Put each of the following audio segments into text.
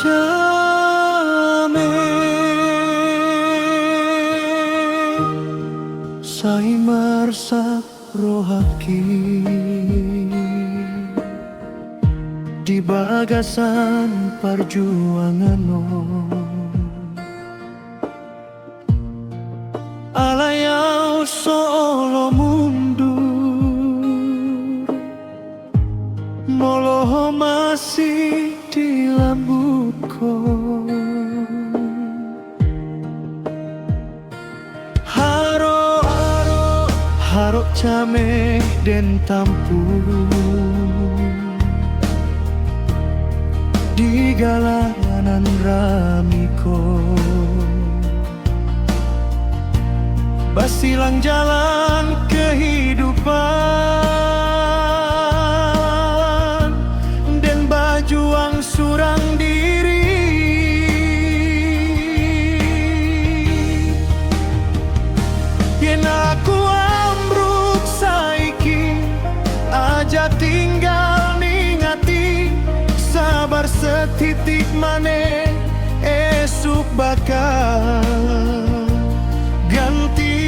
Jame Sai marsak rohaki di bagasan perjuangan alayau solo mundur moloh masih di lambuko Harok Jame den tampu di galanan ramiko basilang jalan kehidupan dan bajuang surang diri yen aku ambruk saiki aja tinggal ningati sabar setitik maneh esuk bakal ganti.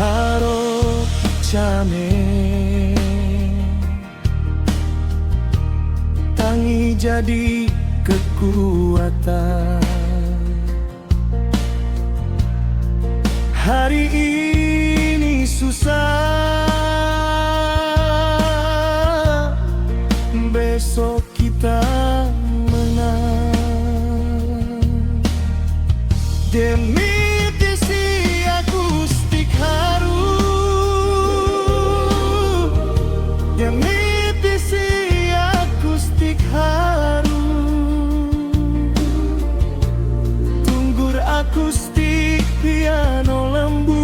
Harok Jame tangi jadi kekuatan hari ini susah besok kita menang demi akustik piano lembut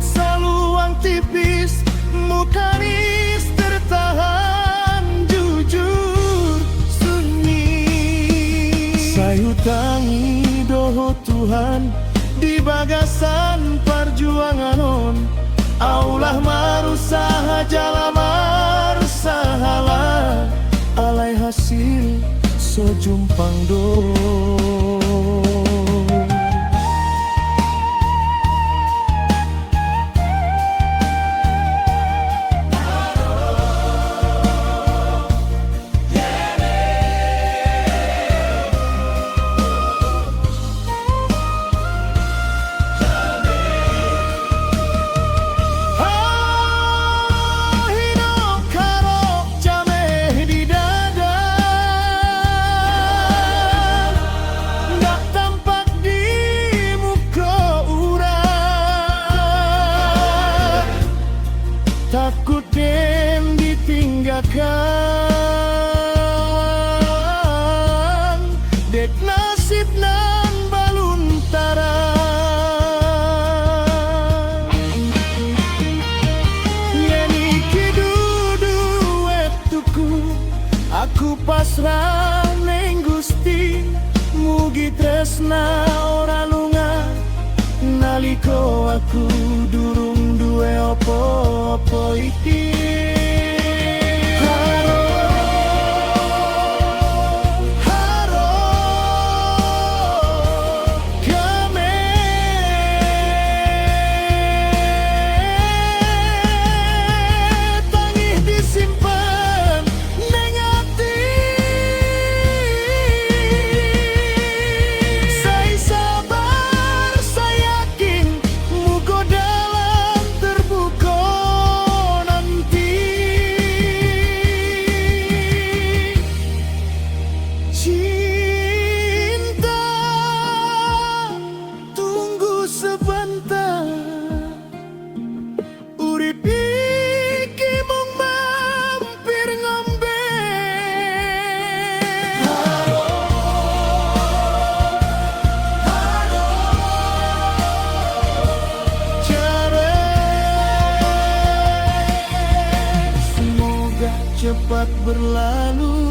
saluang tipis mukanis tertahan jujur sunyi saya utangi doho Tuhan di bagasan perjuangan on aulah marusaha jalamar sahala alai hasil sejumpang do. Takut dem ditinggalkan dek nasib nan baluntaran nyanyi dudu wetuku aku pasrah neng Gusti mugi tresna ora lunga naliko aku durung duwe opo-opo iki. berlalu.